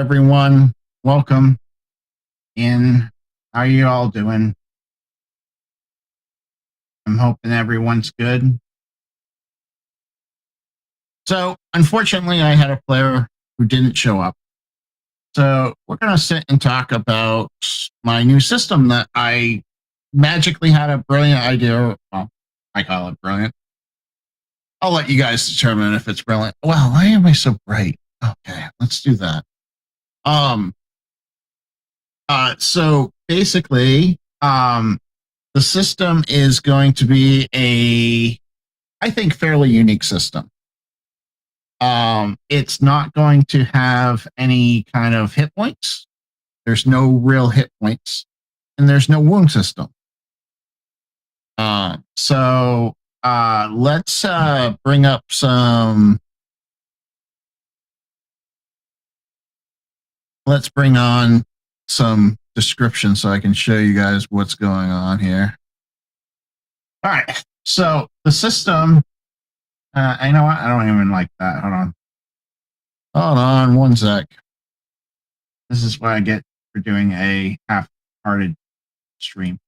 everyone. Welcome in. How are you all doing? I'm hoping everyone's good. So, unfortunately, I had a player who didn't show up. So, we're going to sit and talk about my new system that I magically had a brilliant idea. Well, I call it brilliant. I'll let you guys determine if it's brilliant. Well, why am I so bright? Okay, let's do that. So basically, the system is going to be I think, fairly unique system. It's not going to have any kind of hit points. There's no real hit points, and there's no wound system. So let's bring up some. Let's bring on some description so I can show you guys what's going on here. All right. So the system, you know what? I don't even like that. Hold on one sec. This is what I get for doing a half-hearted stream.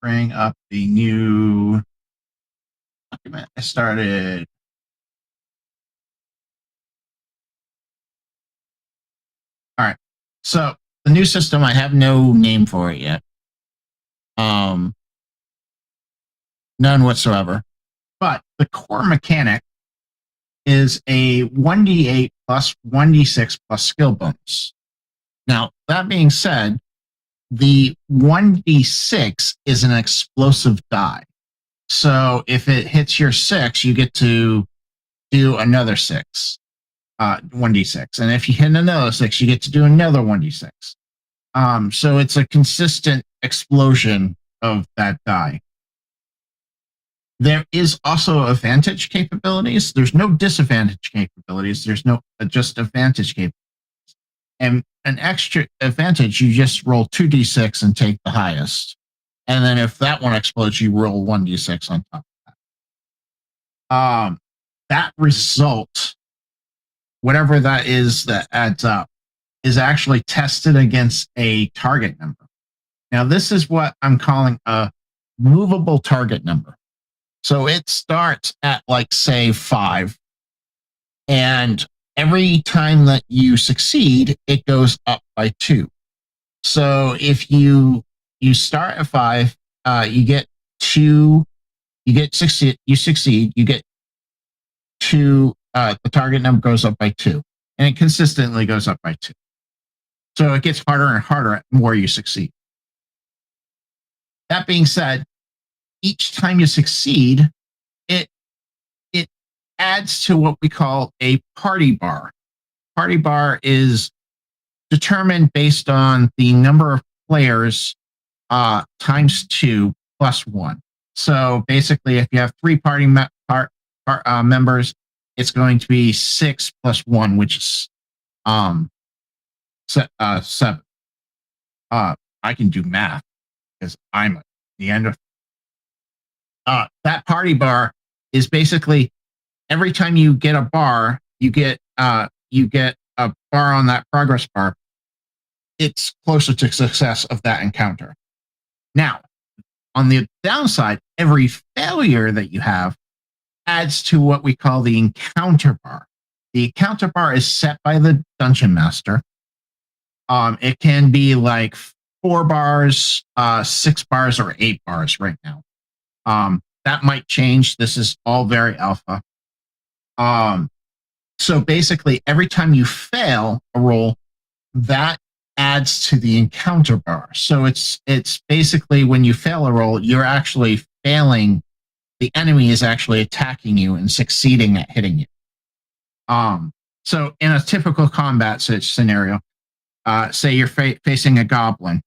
Bring up the new document I started. All right. So the new system, I have no name for it yet. None whatsoever. But the core mechanic is a 1d8 plus 1d6 plus skill bonus. Now, that being said, the 1d6 is an explosive die. So if it hits your 6, you get to do another 6, 1d6. And if you hit another 6, you get to do another 1d6. So it's a consistent explosion of that die. There is also advantage capabilities. There's no disadvantage capabilities. There's no just advantage capabilities. And an extra advantage, you just roll 2d6 and take the highest. And then if that one explodes, you roll 1d6 on top of that. That result, whatever that is that adds up, is actually tested against a target number. Now, this is what I'm calling a movable target number. So it starts at, like, say, 5. And every time that you succeed, it goes up by 2. So if you start at 5, you get 2, you succeed, you get 2, the target number goes up by 2. And it consistently goes up by 2. So it gets harder and harder the more you succeed. That being said, each time you succeed, it adds to what we call a party bar. Party bar is determined based on the number of players times 2 plus 1. So basically, if you have 3 party members, it's going to be 6 plus 1, which is 7. I can do math because I'm at the end of that party bar is basically every time you get a bar, you get a bar on that progress bar. It's closer to success of that encounter. Now, on the downside, every failure that you have adds to what we call the encounter bar. The encounter bar is set by the dungeon master. It can be like 4 bars, 6 bars, or 8 bars right now. That might change. This is all very alpha. So basically, every time you fail a roll, that adds to the encounter bar. So it's basically when you fail a roll, you're actually failing. The enemy is actually attacking you and succeeding at hitting you. So in a typical combat scenario, say you're facing a goblin.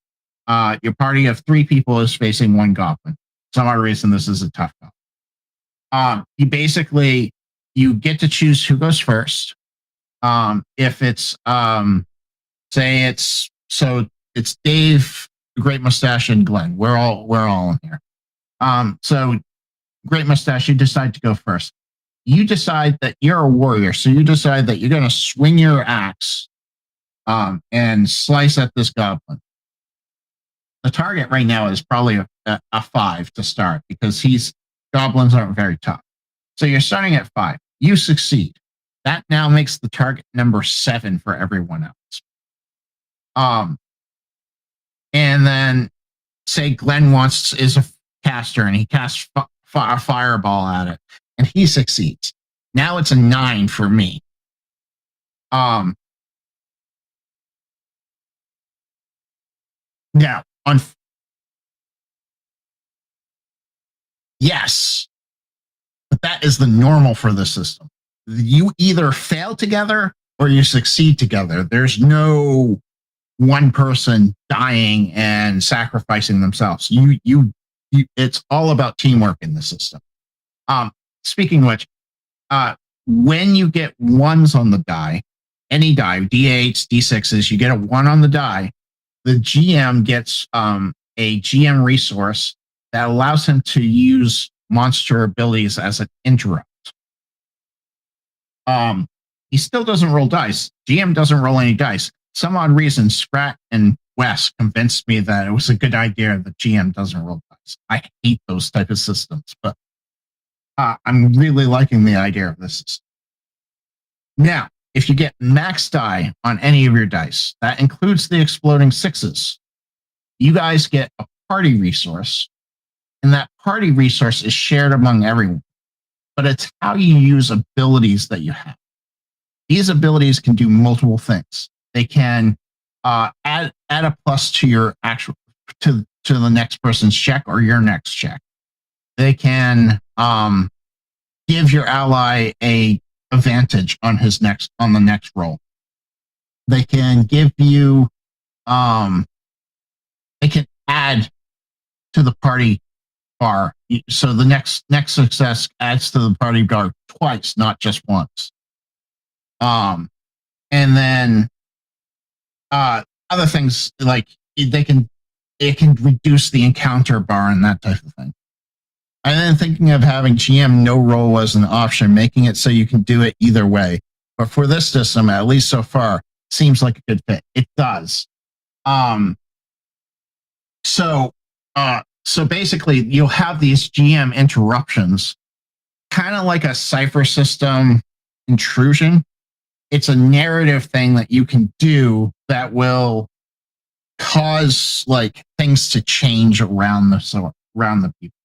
Your party of 3 people is facing 1 goblin. For some odd reason, this is a tough goblin. You get to choose who goes first. If it's it's Dave, Great Mustache, and Glenn. We're all in here. So Great Mustache, you decide to go first. you decide that you're a warrior, so you decide that you're going to swing your axe and slice at this goblin. The target right now is probably a 5 to start because goblins aren't very tough. So you're starting at 5. You succeed. That now makes the target number 7 for everyone else. And then say Glenn is a caster and he casts a fireball at it and he succeeds. Now it's a 9 for me. Now yes, but that is the normal for the system. You either fail together or you succeed together. There's no one person dying and sacrificing themselves. It's all about teamwork in the system. Speaking of which, when you get ones on the die, any die, D8s, D6s, you get a 1 on the die, the GM gets a GM resource that allows him to use monster abilities as an interrupt. He still doesn't roll dice. GM doesn't roll any dice. Some odd reason, Scrat and Wes convinced me that it was a good idea that GM doesn't roll dice. I hate those type of systems, but I'm really liking the idea of this system. Now, if you get max die on any of your dice, that includes the exploding 6s, you guys get a party resource, and that party resource is shared among everyone. But it's how you use abilities that you have. These abilities can do multiple things. They can add a plus to your actual to the next person's check or your next check. They can give your ally a advantage on the next roll. They can give you they can add to the party bar. So the next success adds to the party bar twice, not just once. And then other things like it can reduce the encounter bar and that type of thing. And then thinking of having GM no roll as an option, making it so you can do it either way. But for this system, at least so far, seems like a good fit. It does. So basically, you'll have these GM interruptions, kind of like a cipher system intrusion. It's a narrative thing that you can do that will cause like things to change around the people.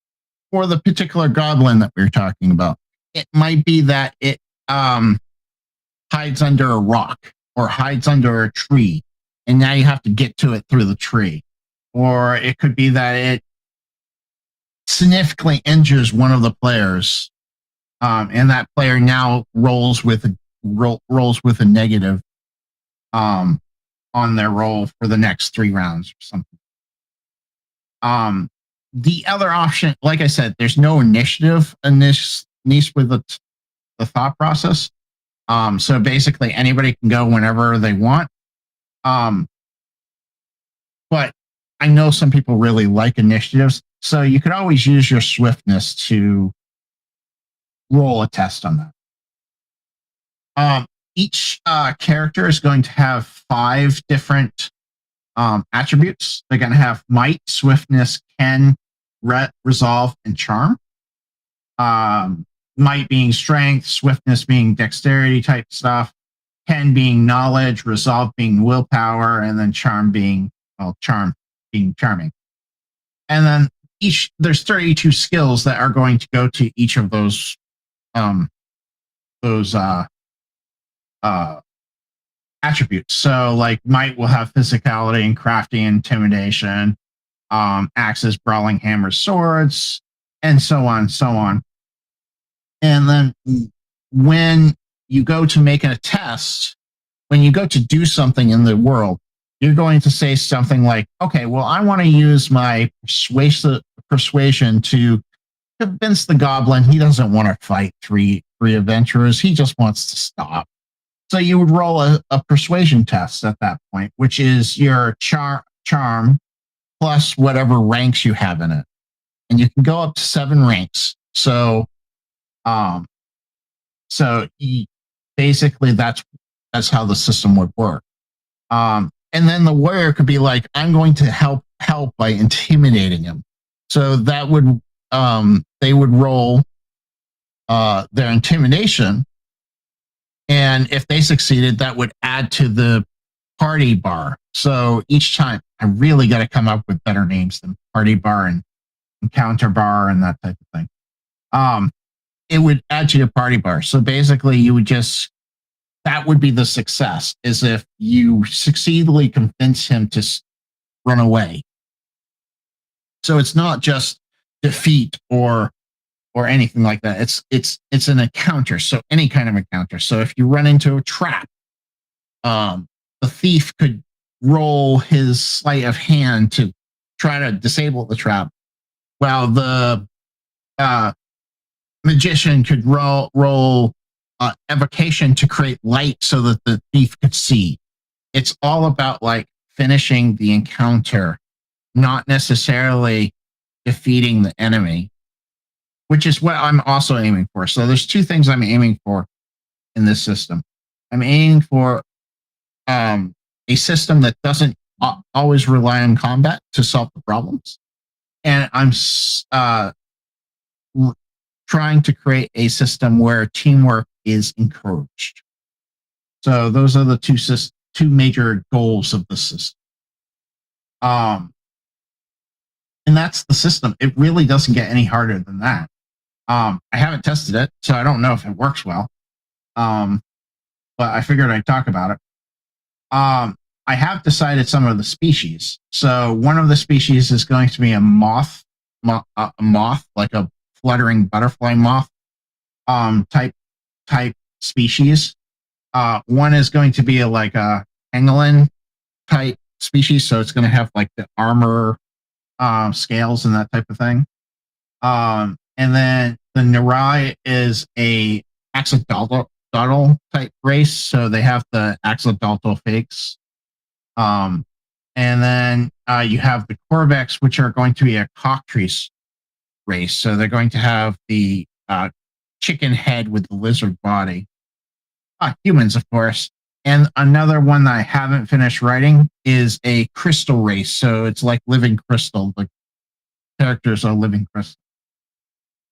For the particular goblin that we were talking about, it might be that it hides under a rock or hides under a tree, and now you have to get to it through the tree. Or it could be that it significantly injures one of the players, and that player now rolls with a negative on their roll for the next 3 rounds or something. The other option, like I said, there's no initiative in this with the thought process. So basically, anybody can go whenever they want. But I know some people really like initiatives, so you could always use your swiftness to roll a test on that. Each character is going to have 5 different attributes. They're going to have might, swiftness, ken, resolve, and charm. Might being strength, swiftness being dexterity type stuff, ken being knowledge, resolve being willpower, and then charm being charming. And then there's 32 skills that are going to go to each of those attributes. So like might will have physicality and crafty, intimidation, axes, brawling, hammers, swords, and so on. And then when you go to make a test, when you go to do something in the world, you're going to say something like, okay, well, I want to use my persuasion to convince the goblin he doesn't want to fight three adventurers. He just wants to stop. So you would roll a persuasion test at that point, which is your charm plus whatever ranks you have in it. And you can go up to 7 ranks. So So basically, that's how the system would work. And then the warrior could be like, I'm going to help by intimidating him. So that would they would roll their intimidation, and if they succeeded, that would add to the party bar. So each time, I really got to come up with better names than party bar and encounter bar and that type of thing. It would add to your party bar. So basically, you would just, that would be the success, is if you succeedingly convince him to run away. So it's not just defeat or anything like that. It's an encounter. So any kind of encounter. So if you run into a trap, the thief could roll his sleight of hand to try to disable the trap, while the magician could roll evocation to create light so that the thief could see. It's all about like finishing the encounter, not necessarily defeating the enemy, which is what I'm also aiming for. So there's two things I'm aiming for in this system. I'm aiming for a system that doesn't always rely on combat to solve the problems, and I'm trying to create a system where teamwork is encouraged. So those are the two major goals of the system. And that's the system. It really doesn't get any harder than that. I haven't tested it, so I don't know if it works well. But I figured I'd talk about it. I have decided some of the species. So one of the species is going to be a moth, like a fluttering butterfly moth type species. One is going to be like a pangolin type species, so it's going to have like the armor scales and that type of thing. And then the Nerai is a axolotl type race, so they have the axolotl fakes. And then you have the Corvex, which are going to be a cockatrice race, so they're going to have the chicken head with the lizard body. Humans, of course. And another one that I haven't finished writing is a crystal race, so it's like living crystal. The characters are living crystal.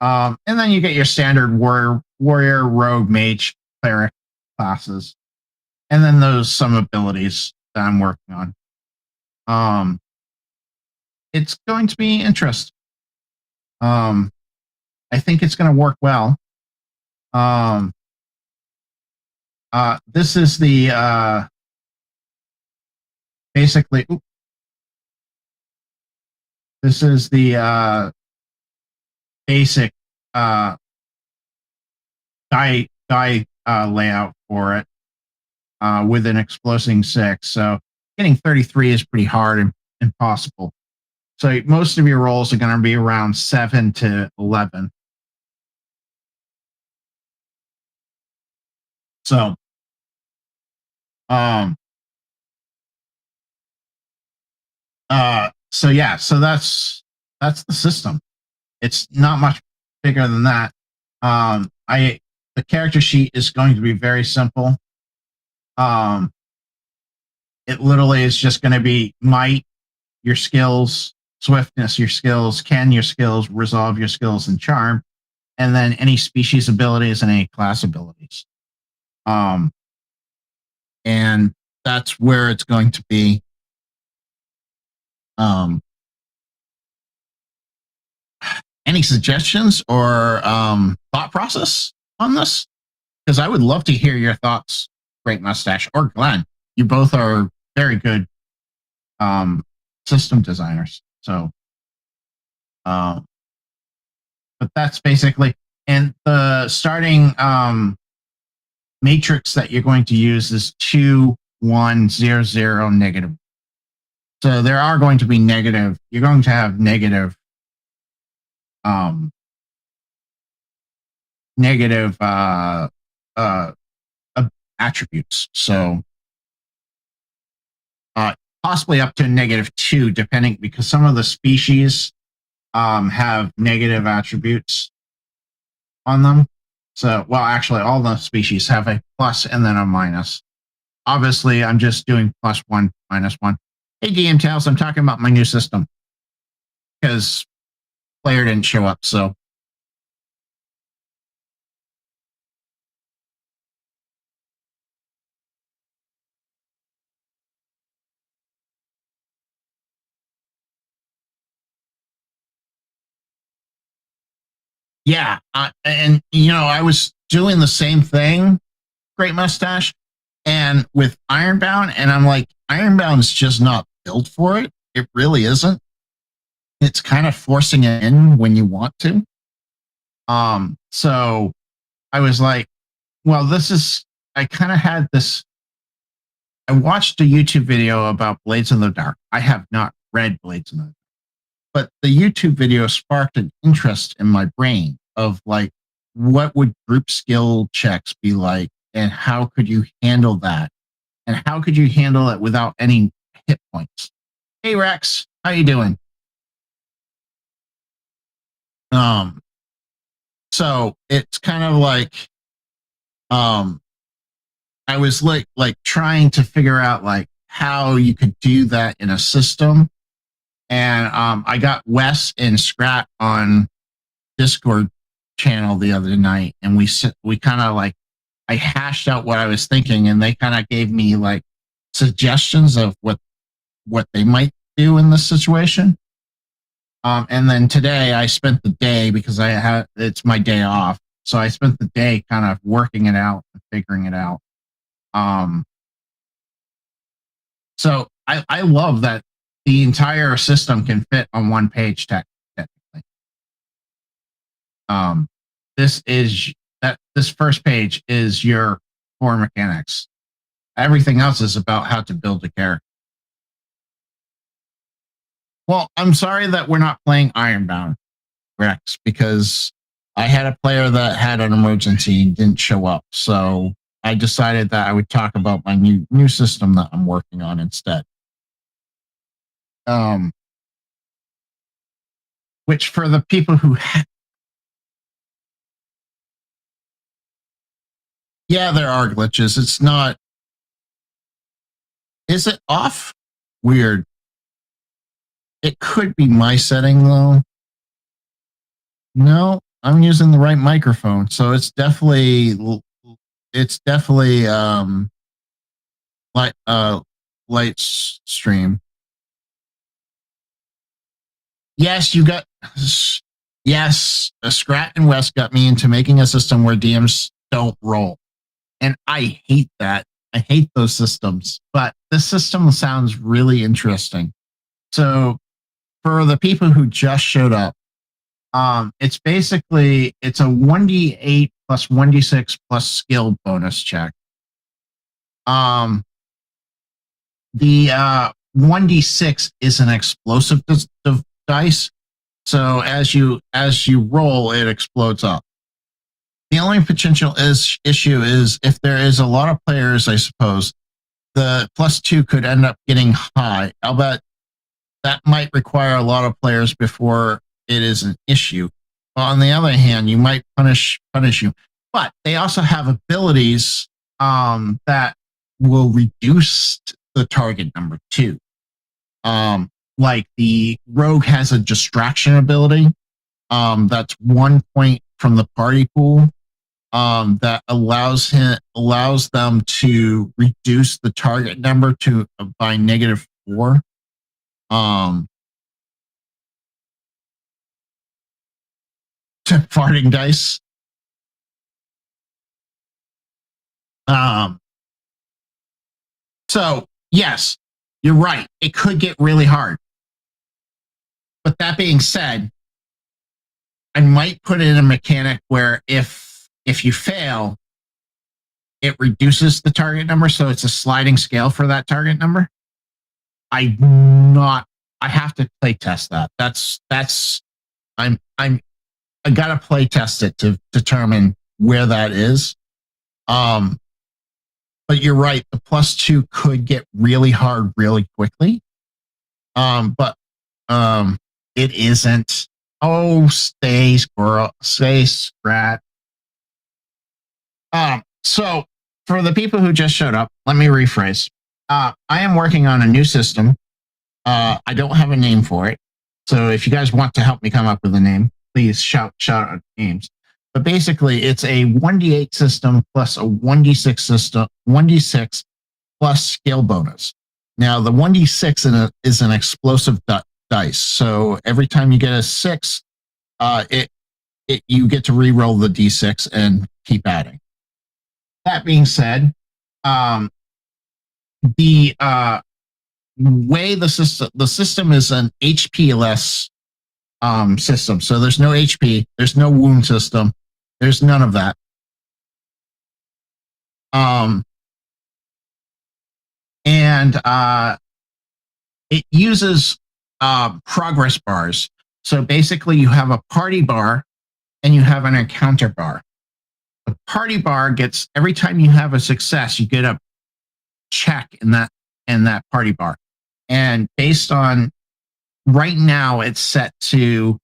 And then you get your standard warrior, rogue, mage, cleric classes, and then those some abilities that I'm working on. It's going to be interesting. I think it's going to work well. This is the basically. This is the basic die layout for it with an exploding 6. So getting 33 is pretty hard and impossible. So most of your rolls are going to be around 7 to 11. So, so yeah, so that's the system. It's not much bigger than that. The character sheet is going to be very simple. It literally is just going to be might, your skills, swiftness, your skills, can your skills, resolve your skills, and charm, and then any species abilities and any class abilities. And that's where it's going to be. Any suggestions or thought process on this? Because I would love to hear your thoughts, Great Mustache, or Glenn. You both are very good system designers. So, but that's basically, and the starting matrix that you're going to use is 2, 1, 0, 0, negative. So there are going to be negative. You're going to have negative attributes. So possibly up to -2, depending, because some of the species have negative attributes on them. So, well, actually, all the species have a plus and then a minus. Obviously, I'm just doing +1, -1. Hey, DM Tails, I'm talking about my new system because player didn't show up. So, yeah. And, I was doing the same thing, Great Mustache, and with Ironbound, and I'm like, Ironbound's just not built for it. It really isn't. It's kind of forcing it in when you want to. So I was like, well, I kind of had this. I watched a YouTube video about Blades in the Dark. I have not read Blades in the Dark, but the YouTube video sparked an interest in my brain of like, what would group skill checks be like, and how could you handle that, and how could you handle it without any hit points? Hey Rex, how you doing? Um, so it's kind of like, um, I was like trying to figure out like how you could do that in a system. And I got Wes and Scrat on Discord channel the other night, and we kind of like, I hashed out what I was thinking, and they kind of gave me like suggestions of what they might do in this situation. And then today I spent the day, because it's my day off, so I spent the day kind of working it out and figuring it out. Um, so I love that the entire system can fit on one page technically. Um, this first page is your core mechanics. Everything else is about how to build a character. Well, I'm sorry that we're not playing Ironbound, Rex, because I had a player that had an emergency and didn't show up. So I decided that I would talk about my new system that I'm working on instead. Which for the people who yeah, there are glitches. It's not. Is it off? Weird. It could be my setting though. No, I'm using the right microphone, so it's definitely light stream. Yes, yes, Scrat and West got me into making a system where DMs don't roll. And I hate that. I hate those systems. But this system sounds really interesting. So for the people who just showed up, it's a 1d8 plus 1d6 plus skill bonus check. The 1d6 is an explosive dice. So as you roll, it explodes up. The only potential issue is if there is a lot of players, I suppose, the +2 could end up getting high. I'll bet that might require a lot of players before it is an issue. But on the other hand, you might punish you. But they also have abilities that will reduce the target number too. Like the rogue has a distraction ability. That's 1 point from the party pool. That allows them to reduce the target number by -4. To farting dice. So yes, you're right. It could get really hard. But that being said, I might put in a mechanic where if you fail, it reduces the target number, so it's a sliding scale for that target number. I have to play test that. I gotta play test it to determine where that is. But you're right, the +2 could get really hard really quickly. But it isn't. Oh, stay, squirrel, stay, Scrat. So, for the people who just showed up, let me rephrase. I am working on a new system. I don't have a name for it. So, if you guys want to help me come up with a name, please shout out names. But basically, it's a 1d8 system plus a 1d6 system, 1d6 plus skill bonus. Now, the 1d6 is an explosive dice. So, every time you get a 6, you get to re-roll the d6 and keep adding. That being said, the way the system is an HP less system. So there's no HP, there's no wound system, there's none of that. And it uses progress bars. So basically, you have a party bar and you have an encounter bar. The party bar gets, every time you have a success, you get a check in that party bar. And based on right now, it's set to,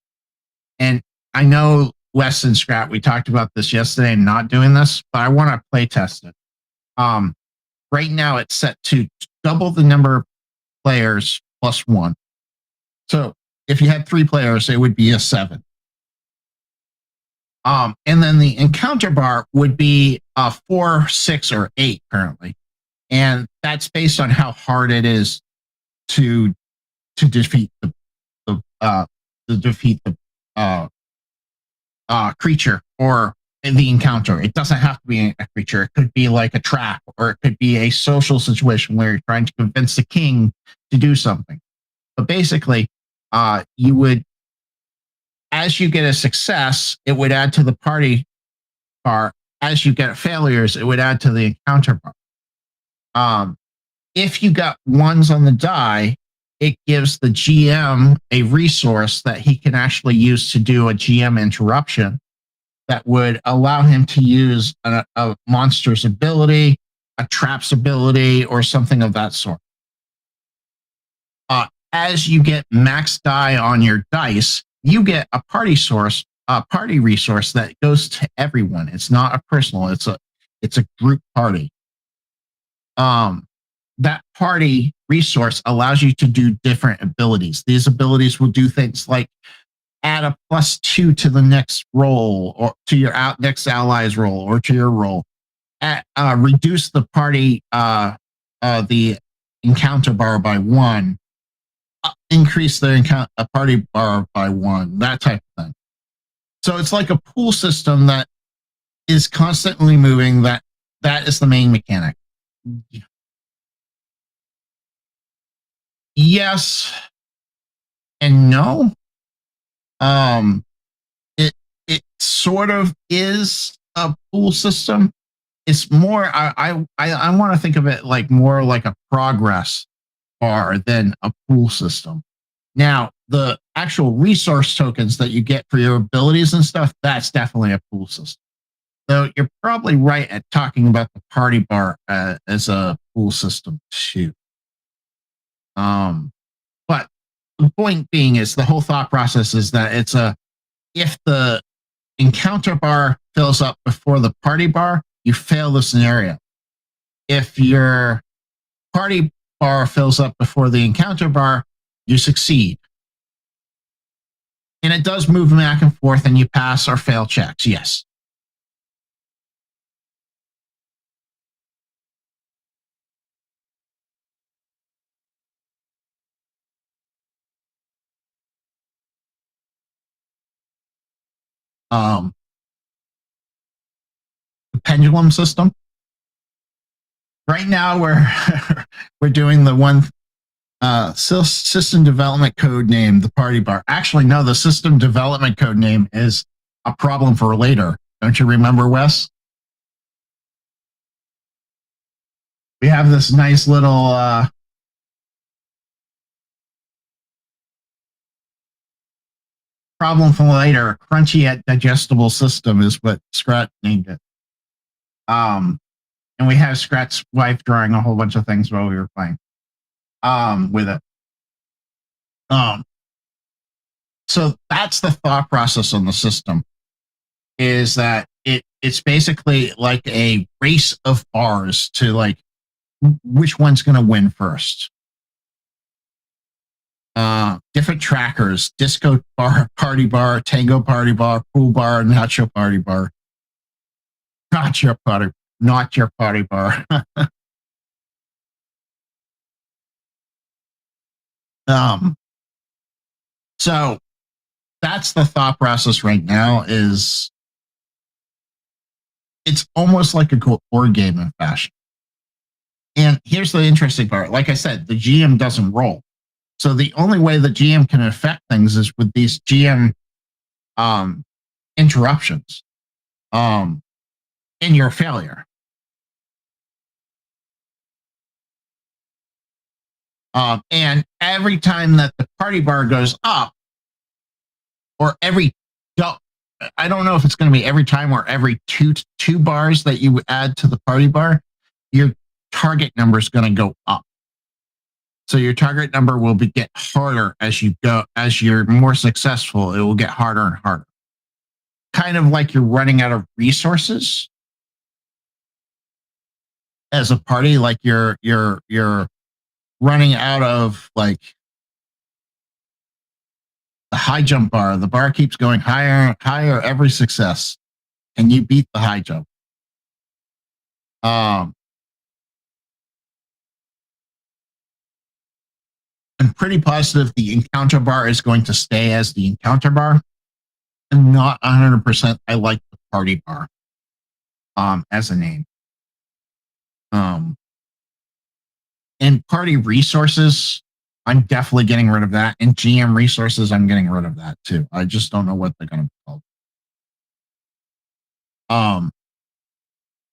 and I know Wes and Scrat, we talked about this yesterday and not doing this, but I want to play test it. Right now it's set to double the number of players plus 1. So if you had 3 players, it would be a 7. And then the encounter bar would be a 4, 6, or 8 currently. And that's based on how hard it is to defeat the creature or the encounter. It doesn't have to be a creature. It could be like a trap, or it could be a social situation where you're trying to convince the king to do something. But basically, you would, as you get a success, it would add to the party bar. As you get failures, it would add to the encounter bar. If you got 1s on the die, it gives the GM a resource that he can actually use to do a GM interruption that would allow him to use a monster's ability, a trap's ability, or something of that sort. As you get max die on your dice, you get a party resource that goes to everyone. It's not a personal, it's a group party. That party resource allows you to do different abilities. These abilities will do things like add a +2 to the next roll, or to your next ally's roll, or to your roll. Reduce the party, the encounter bar by 1. Increase the party bar by 1. That type of thing. So it's like a pool system that is constantly moving. That is the main mechanic. Yes and no. It sort of is a pool system. It's more, I want to think of it like more like a progress bar than a pool system. Now, the actual resource tokens that you get for your abilities and stuff, that's definitely a pool system. So you're probably right at talking about the party bar as a pool system too. But the point being is, the whole thought process is that if the encounter bar fills up before the party bar, you fail the scenario. If your party bar fills up before the encounter bar, you succeed. And it does move back and forth, and you pass or fail checks, yes. The pendulum system. Right now, we're doing the one system development code name, the party bar. Actually, no, the system development code name is a problem for later. Don't you remember, Wes? We have this nice little problem for later. Crunchy yet digestible system is what Scrat named it. And we have Scrat's wife drawing a whole bunch of things while we were playing with it. So that's the thought process on the system, is that it it's basically like a race of bars to like which one's going to win first. Different trackers: disco bar, party bar, tango party bar, pool bar, nacho party bar. Not your party bar. So that's the thought process right now. Is it's almost like a board game in fashion. And here's the interesting part. Like I said, the GM doesn't roll. So the only way the GM can affect things is with these GM interruptions in your failure. And every time that the party bar goes up, or I don't know if it's going to be every time or every two bars that you add to the party bar, your target number is going to go up. So your target number will get harder as you go. As you're more successful, it will get harder and harder. Kind of like you're running out of resources as a party, like you're running out of like the high jump bar. The bar keeps going higher and higher every success, and you beat the high jump. I'm pretty positive the encounter bar is going to stay as the encounter bar. I'm not 100%. I like the party bar as a name. And party resources, I'm definitely getting rid of that. And GM resources, I'm getting rid of that too. I just don't know what they're going to be called.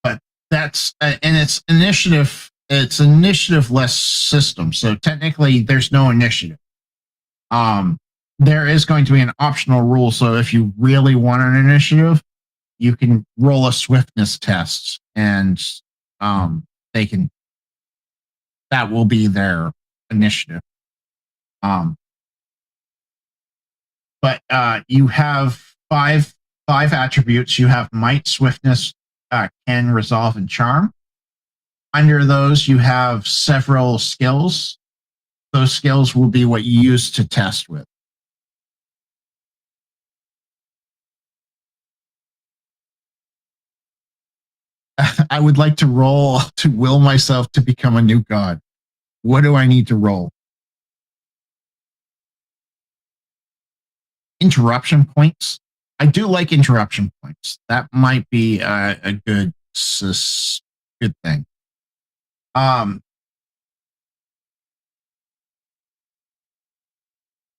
But that's and it's initiative. It's initiative-less system. So technically, there's no initiative. There is going to be an optional rule. So if you really want an initiative, you can roll a swiftness test, and they can. That will be their initiative. But you have five attributes. You have might, swiftness, ken, resolve, and charm. Under those, you have several skills. Those skills will be what you use to test with. I would like to roll to will myself to become a new god. What do I need to roll? Interruption points. I do like interruption points. That might be a good thing.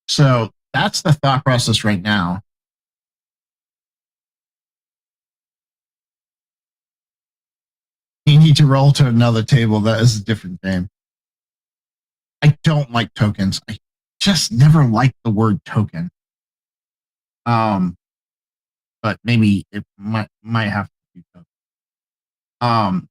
So that's the thought process right now. You need to roll to another table. That is a different game. I don't like tokens. I just never liked the word token. But maybe it might have to be token.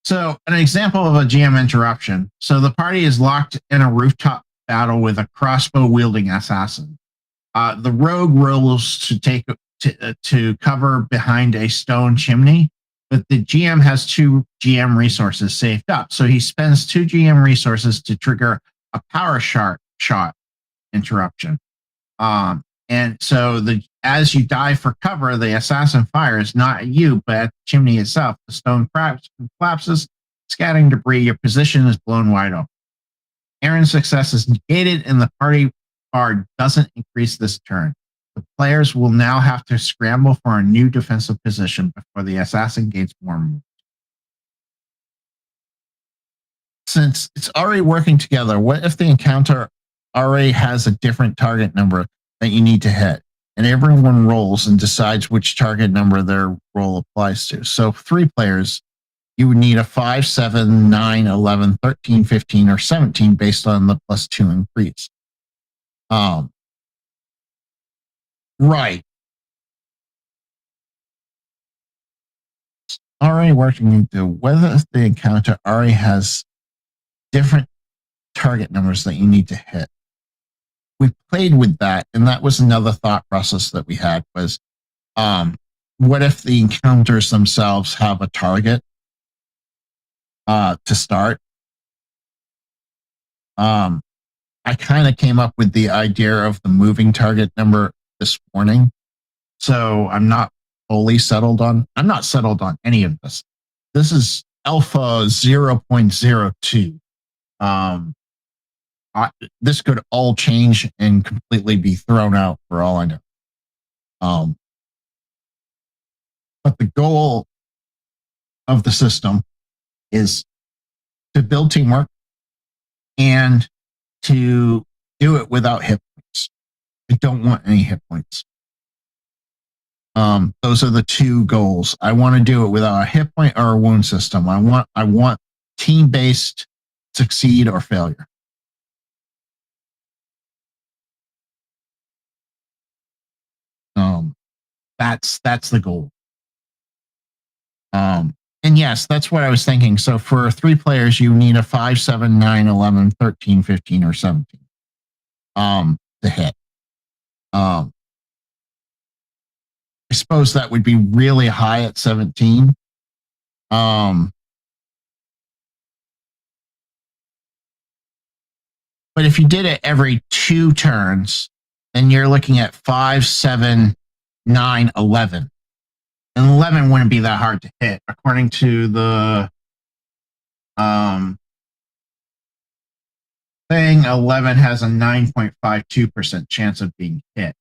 So an example of a GM interruption. So the party is locked in a rooftop battle with a crossbow wielding assassin. The rogue rolls to cover behind a stone chimney, but the GM has 2 GM resources saved up. So he spends 2 GM resources to trigger a power shot interruption. And so as you dive for cover, the assassin fires not at you, but at the chimney itself. The stone collapses, scattering debris. Your position is blown wide open. Aaron's success is negated, and the party bar doesn't increase this turn. The players will now have to scramble for a new defensive position before the assassin gains more moves. Since it's already working together, what if the encounter already has a different target number that you need to hit, and everyone rolls and decides which target number their roll applies to? So 3 players, you would need a 5, 7, 9, 11, 13, 15, or 17 based on the +2 increase. Right. Already working into whether the encounter already has different target numbers that you need to hit. We played with that, and that was another thought process that we had was what if the encounters themselves have a target to start? I kind of came up with the idea of the moving target number this morning. So I'm not settled on any of this. This is alpha 0.02. This could all change and completely be thrown out for all I know. But the goal of the system is to build teamwork and to do it without hit points. I don't want any hit points. Those are the two goals. I want to do it without a hit point or a wound system. I want team-based succeed or failure. That's the goal. And yes, that's what I was thinking. So for 3 players, you need a 5, 7, 9, 11, 13, 15, or 17 to hit. I suppose that would be really high at 17. But if you did it every 2 turns, then you're looking at 5, 7, 9, 11. And 11 wouldn't be that hard to hit, according to the thing. 11 has a 9.52% chance of being hit.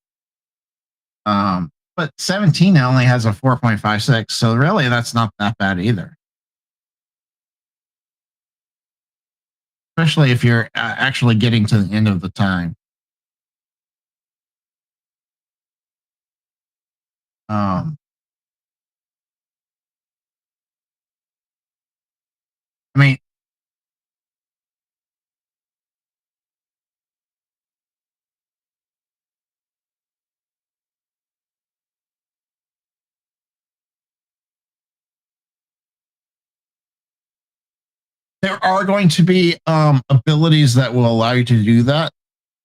But 17 only has a 4.56, so really that's not that bad either. Especially if you're actually getting to the end of the time. I mean, there are going to be abilities that will allow you to do that.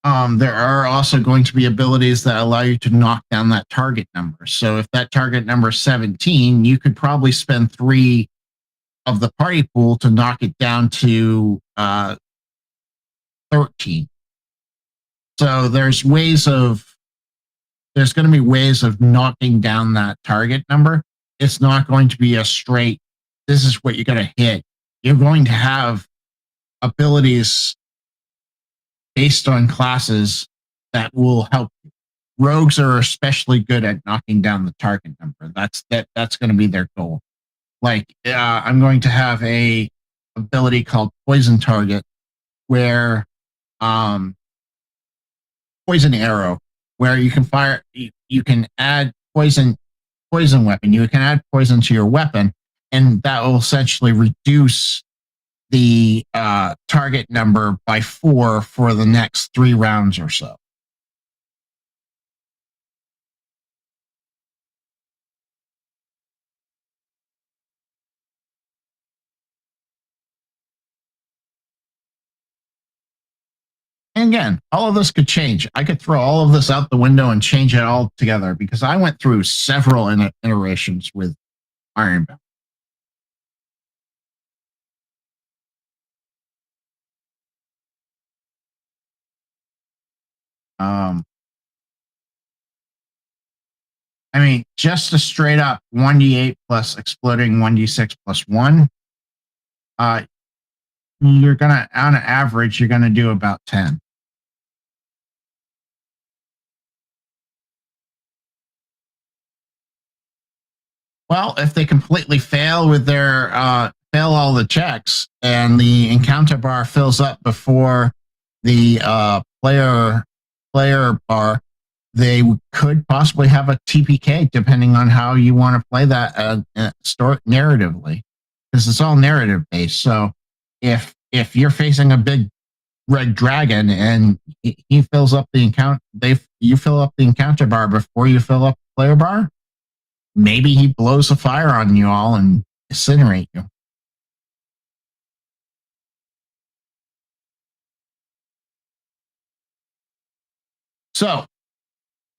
There are also going to be abilities that allow you to knock down that target number. So if that target number is 17, you could probably spend 3 of the party pool to knock it down to 13. So there's going to be ways of knocking down that target number. It's not going to be a straight, this is what you're going to hit. You're going to have abilities based on classes that will help you. Rogues are especially good at knocking down the target number. That's going to be their goal. Like I'm going to have a ability called Poison Target, where Poison Arrow, where you can fire, you can add poison weapon. You can add poison to your weapon, and that will essentially reduce the target number by 4 for the next 3 rounds or so. And again, all of this could change. I could throw all of this out the window and change it all together, because I went through several iterations with Ironbound. I mean, just a straight up 1d8 plus exploding 1d6 plus 1, you're gonna, on average, you're gonna do about 10. Well, if they completely fail with their fail all the checks, and the encounter bar fills up before the player bar, they could possibly have a TPK, depending on how you want to play that narratively, because it's all narrative based. So if you're facing a big red dragon and he fills up the you fill up the encounter bar before you fill up the player bar, maybe he blows a fire on you all and incinerate you. So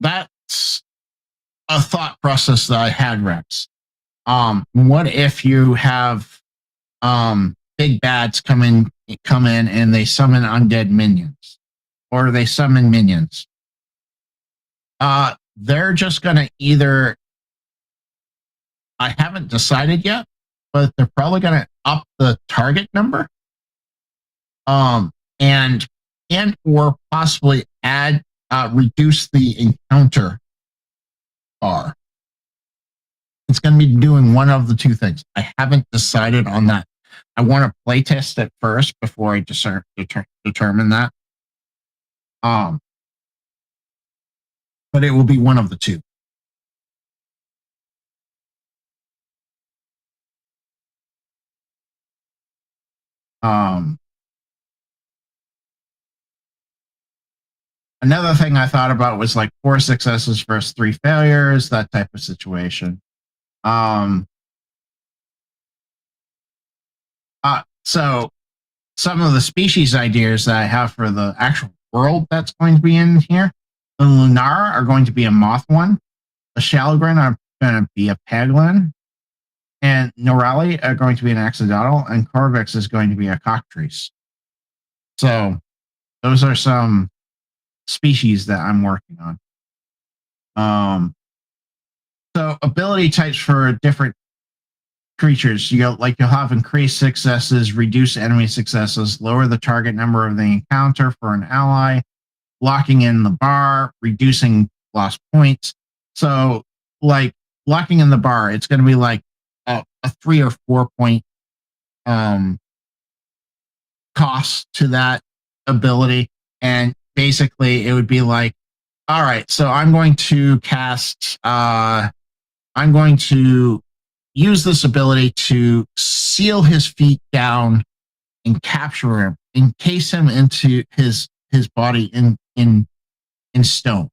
that's a thought process that I had, Rex. What if you have big bads come in and they summon undead minions, or they summon minions? They're just gonna either, I haven't decided yet, but they're probably gonna up the target number, um, and or possibly add reduce the encounter bar. It's going to be doing one of the two things. I haven't decided on that. I want to play test it first before I determine that. But it will be one of the two. Another thing I thought about was like 4 successes versus 3 failures, that type of situation. So some of the species ideas that I have for the actual world that's going to be in here, the Lunara are going to be a moth one, the Shalgren are going to be a Paglin, and Norali are going to be an Axolotl, and Corvix is going to be a Cockatrice. So those are some species that I'm working on. So ability types for different creatures, you'll have increased successes, reduce enemy successes, lower the target number of the encounter for an ally, locking in the bar, reducing lost points. So like locking in the bar, it's going to be like a 3 or 4 point cost to that ability. And basically it would be like, all right, so I'm going to use this ability to seal his feet down and capture him, encase him into his body in stone.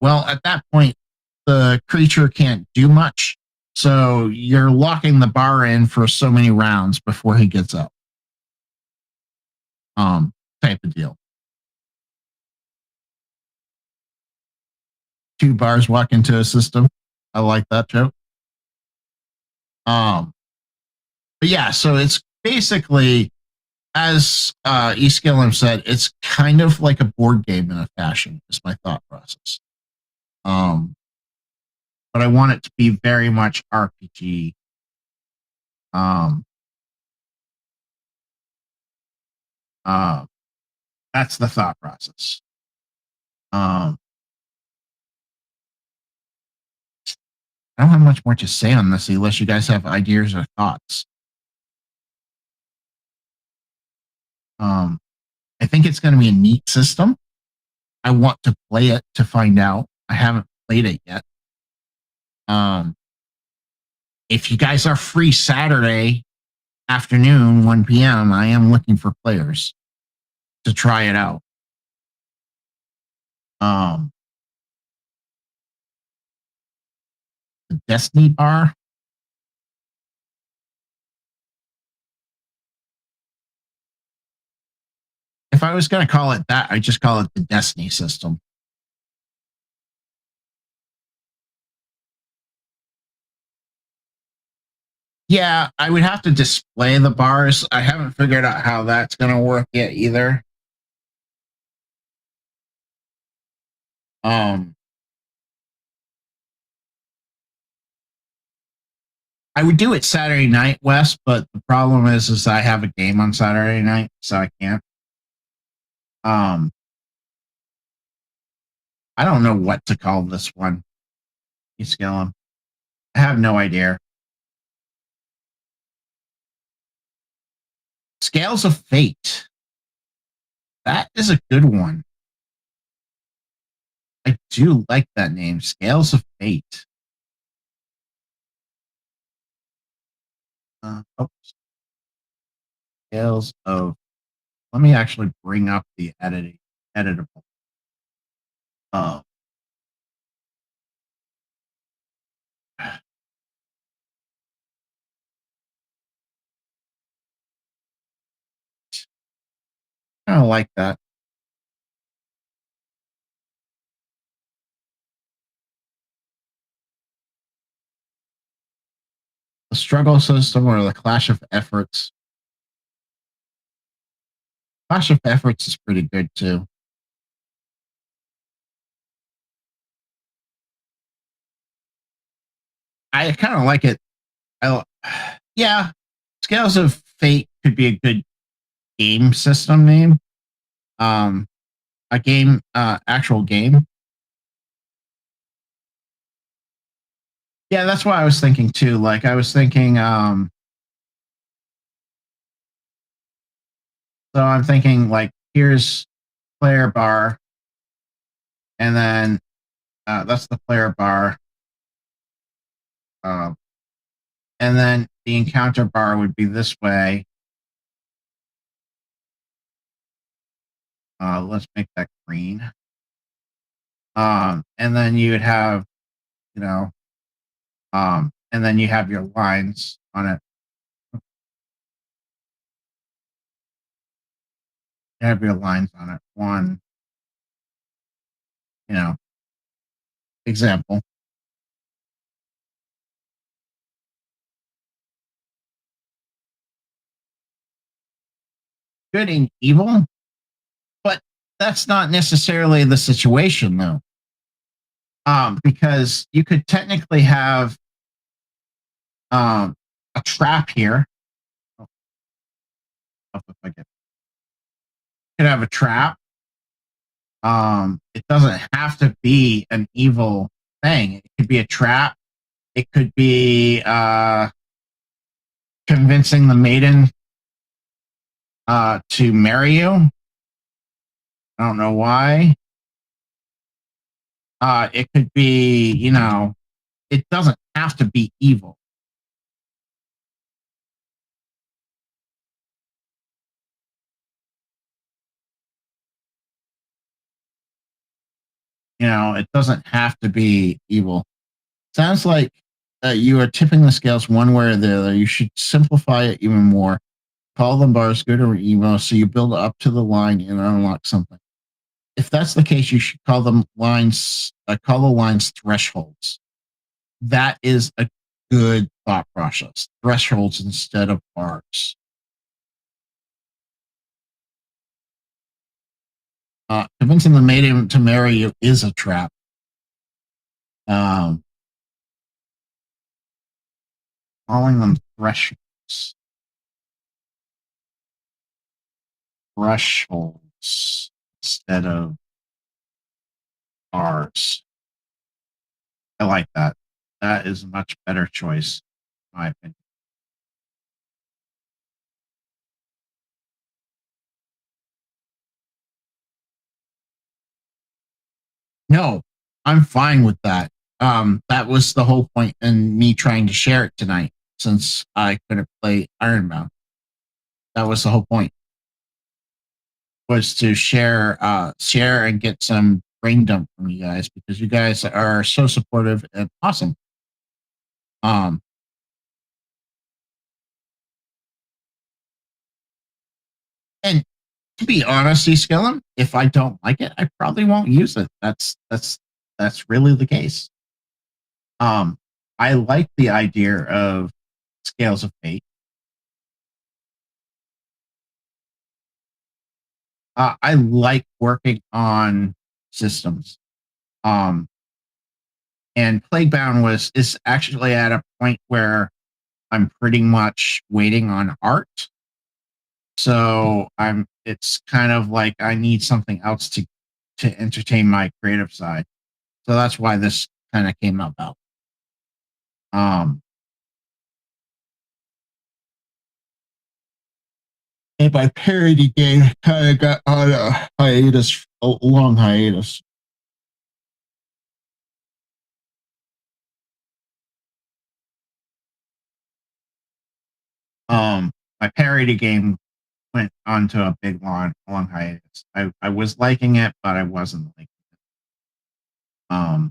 Well, at that point, the creature can't do much, so you're locking the bar in for so many rounds before he gets up. Type of deal. 2 bars walk into a system. I like that joke. But yeah, so it's basically, as Eskillim said, it's kind of like a board game in a fashion, is my thought process. But I want it to be very much RPG. That's the thought process. I don't have much more to say on this unless you guys have ideas or thoughts. I think it's going to be a neat system. I want to play it to find out. I haven't played it yet. If you guys are free Saturday afternoon, 1 p.m., I am looking for players to try it out. The Destiny Bar. If I was going to call it that, I'd just call it the Destiny system. Yeah, I would have to display the bars. I haven't figured out how that's going to work yet either. I would do it Saturday night, Wes, but the problem is I have a game on Saturday night, so I can't. I don't know what to call this one. Skillum. I have no idea. Scales of Fate. That is a good one. I do like that name, Scales of Fate. Scales of. Let me actually bring up the editable. I don't like that. the struggle system or the clash of efforts. Clash of efforts is pretty good too. I kind of like it. I, yeah, Scales of Fate could be a good game system name. Um, a game, actual game. Yeah, that's what I was thinking too. Like I was thinking, so I'm thinking like here's player bar, and then that's the player bar, um, and then the encounter bar would be this way. Let's make that green. And then you would have, you know, and then you have your lines on it. You have your lines on it. One, you know, example. Good and evil, but that's not necessarily the situation though. Because you could technically have a trap here. Oh, if I get, you could have a trap. It doesn't have to be an evil thing. It could be a trap. It could be convincing the maiden to marry you. I don't know why. It could be, it doesn't have to be evil. It doesn't have to be evil. Sounds like you are tipping the scales one way or the other. You should simplify it even more. Call them bars, good or evil, so you build up to the line and unlock something. If that's the case, you should call them lines. Call the lines thresholds. That is a good thought process. Thresholds instead of bars. Convincing the maiden to marry you is a trap. Um, Calling them thresholds. Thresholds instead of bars. I like that. That is a much better choice, in my opinion. No, I'm fine with that. That was the whole point in me trying to share it tonight, since I couldn't play Ironbound. That was the whole point, was to share and get some brain dump from you guys, because you guys are so supportive and awesome. Um, and to be honest, Skillum, if I don't like it, I probably won't use it. That's really the case. Um, I like the idea of Scales of Fate. I like working on systems. Um, and Plaguebound is actually at a point where I'm pretty much waiting on art. So it's kind of like I need something else to entertain my creative side. So that's why this kind of came about. Um, and my parody game kind of got on a hiatus, a long hiatus. My parody game went onto a big long hiatus. I was liking it, but I wasn't liking it.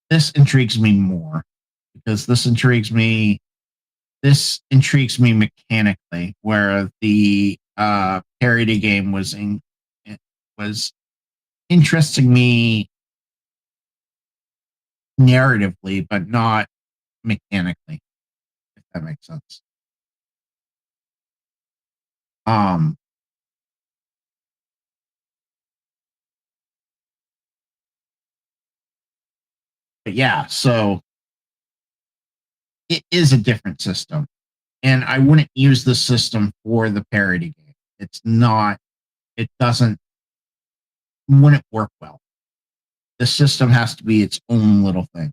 This intrigues me more, because this intrigues me mechanically, where the parody game was interesting me narratively, but not mechanically. That makes sense. Um, but yeah, so it is a different system, and I wouldn't use the system for the parody game. It's not. It doesn't. Wouldn't work well. The system has to be its own little thing.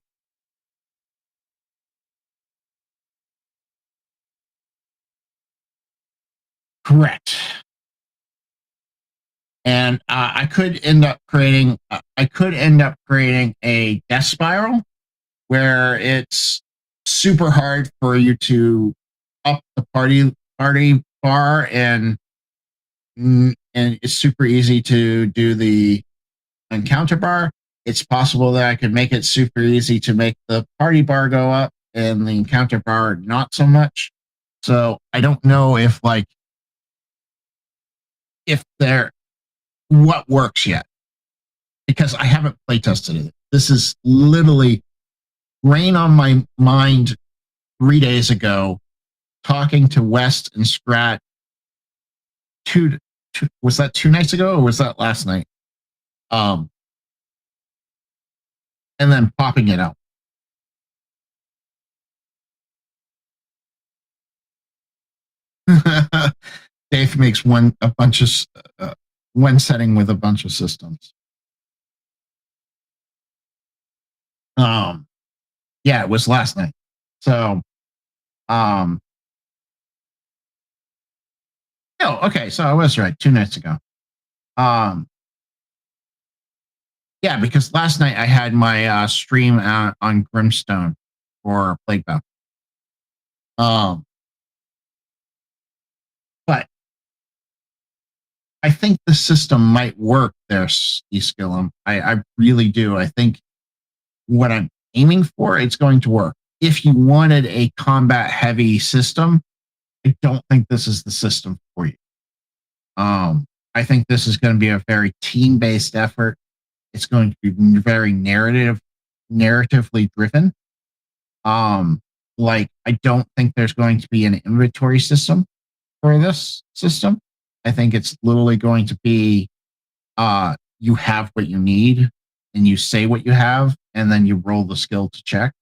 Correct. And I could end up creating. I could end up creating a death spiral where it's super hard for you to up the party bar, and it's super easy to do the encounter bar. It's possible that I could make it super easy to make the party bar go up and the encounter bar not so much. So I don't know if there what works yet, because I haven't play tested it. This is literally rain on my mind 3 days ago, talking to West and Scrat was that 2 nights ago or was that last night? Um, and then popping it out. Dave makes one setting with a bunch of systems. Um, yeah, it was last night. So, um, oh, okay. So I was right. 2 nights ago. Um, yeah, because last night I had my stream on Grimstone for Plaguebound. Um, but I think the system might work there, Eskillum. I really do. I think what I'm aiming for, it's going to work. If you wanted a combat heavy system, I don't think this is the system for you. I think this is going to be a very team based effort. It's going to be very narratively driven. Like I don't think there's going to be an inventory system for this system. I think it's literally going to be you have what you need and you say what you have and then you roll the skill to check.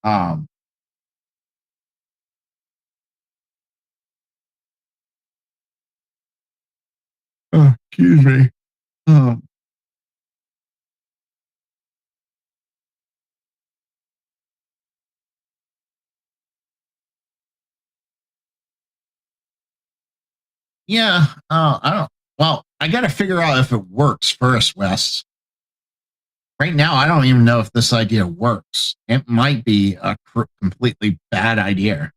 Um, excuse me. Um, yeah, I don't. Well, I got to figure out if it works first, Wes. Right now, I don't even know if this idea works. It might be a completely bad idea.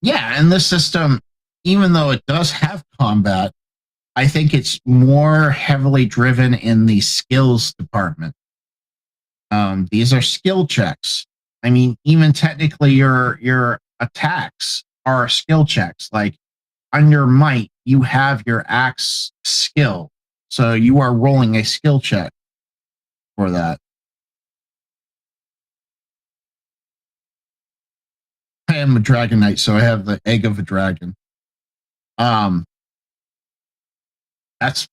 Yeah, and this system, even though it does have combat, I think it's more heavily driven in the skills department. These are skill checks. I mean, even technically, your attacks are skill checks. Like on your might, you have your axe skill, so you are rolling a skill check for that. I am a dragon knight, so I have the egg of a dragon. Um, that's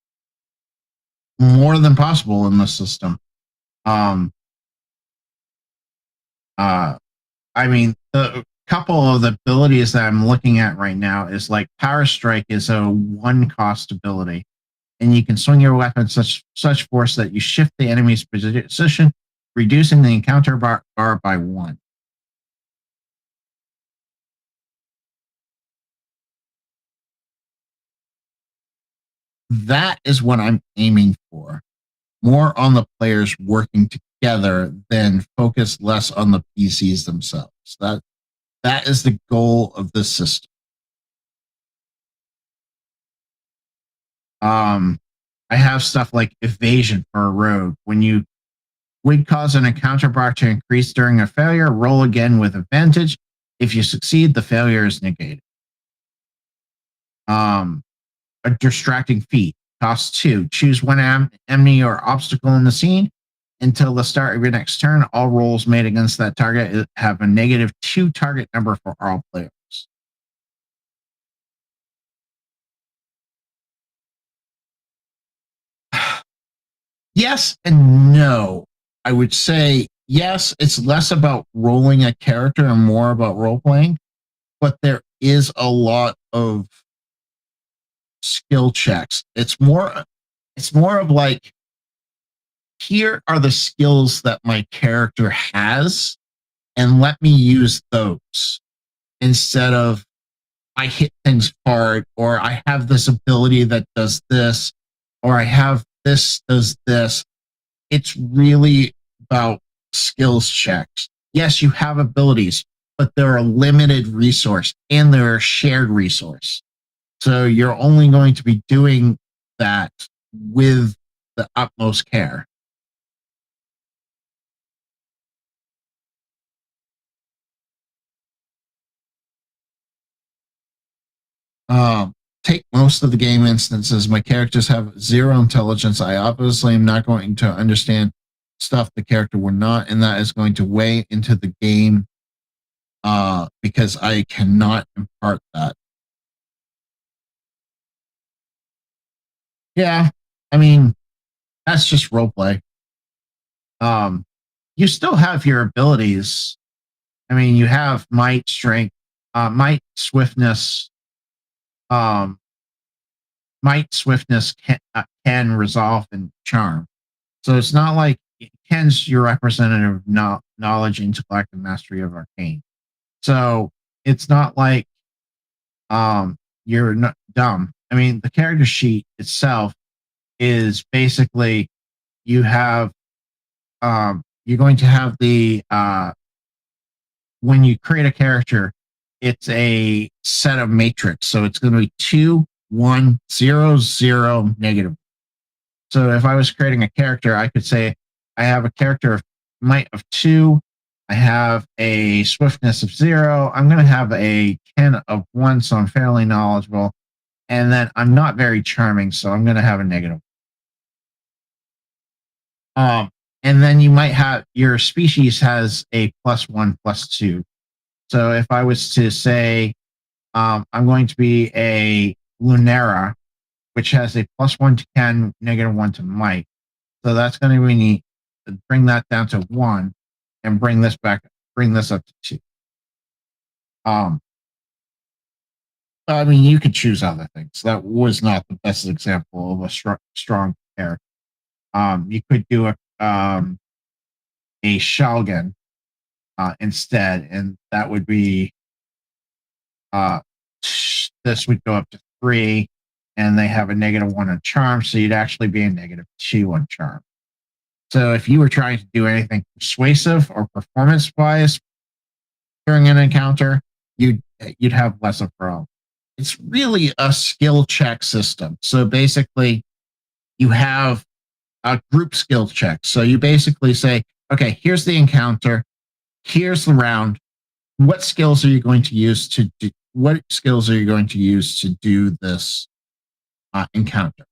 more than possible in this system. Um, uh, I mean, the couple of the abilities that I'm looking at right now is like Power Strike is a one cost ability, and you can swing your weapon such force that you shift the enemy's position, reducing the encounter bar by one. That is what I'm aiming for. More on the players working together than focus less on the PCs themselves. That is the goal of this system. I have stuff like evasion for a rogue. would cause an encounter bar to increase during a failure. Roll again with advantage. If you succeed, the failure is negated. A distracting feat. Cost 2. Choose one enemy or obstacle in the scene. Until the start of your next turn, all rolls made against that target have a -2 target number for all players. Yes and no. I would say yes, it's less about rolling a character and more about role playing, but there is a lot of skill checks. It's more of like, here are the skills that my character has and let me use those instead of I hit things hard, or I have this ability that does this, or I have this does this. It's really about skills checks. Yes, you have abilities, but they're a limited resource and they're a shared resource. So you're only going to be doing that with the utmost care. Um, Take most of the game instances. My characters have zero intelligence. I obviously am not going to understand stuff the character would not, and that is going to weigh into the game because I cannot impart that. Yeah, I mean, that's just roleplay. Um, you still have your abilities. I mean, you have might, strength, might, swiftness. Um, might, swiftness can resolve and charm. So it's not like Ken's your representative of knowledge, intellect, and mastery of arcane. So it's not like you're not dumb. I mean, the character sheet itself is basically you have you're going to have the when you create a character, it's a set of matrix. So it's going to be 2, 1, 0, 0, negative. So if I was creating a character, I could say I have a character of might of 2. I have a swiftness of 0. I'm going to have a 10 of 1, so I'm fairly knowledgeable. And then I'm not very charming, so I'm going to have a negative. Um, and then you might have your species has a +1, +2. So if I was to say I'm going to be a Lunera, which has a +1 to 10, -1 to might. So that's going to be neat. Bring that down to 1 and bring this up to 2. Um, I mean, you could choose other things. That was not the best example of a strong pair. You could do a Shalgan instead, and that would be uh, this would go up to 3, and they have a -1 on charm, so you'd actually be a -2 on charm. So if you were trying to do anything persuasive or performance wise during an encounter, you'd have less of a problem. It's really a skill check system. So basically, you have a group skill check. So you basically say, okay, here's the encounter, here's the round. What skills are you going to use to do? What skills are you going to use to do this encounter?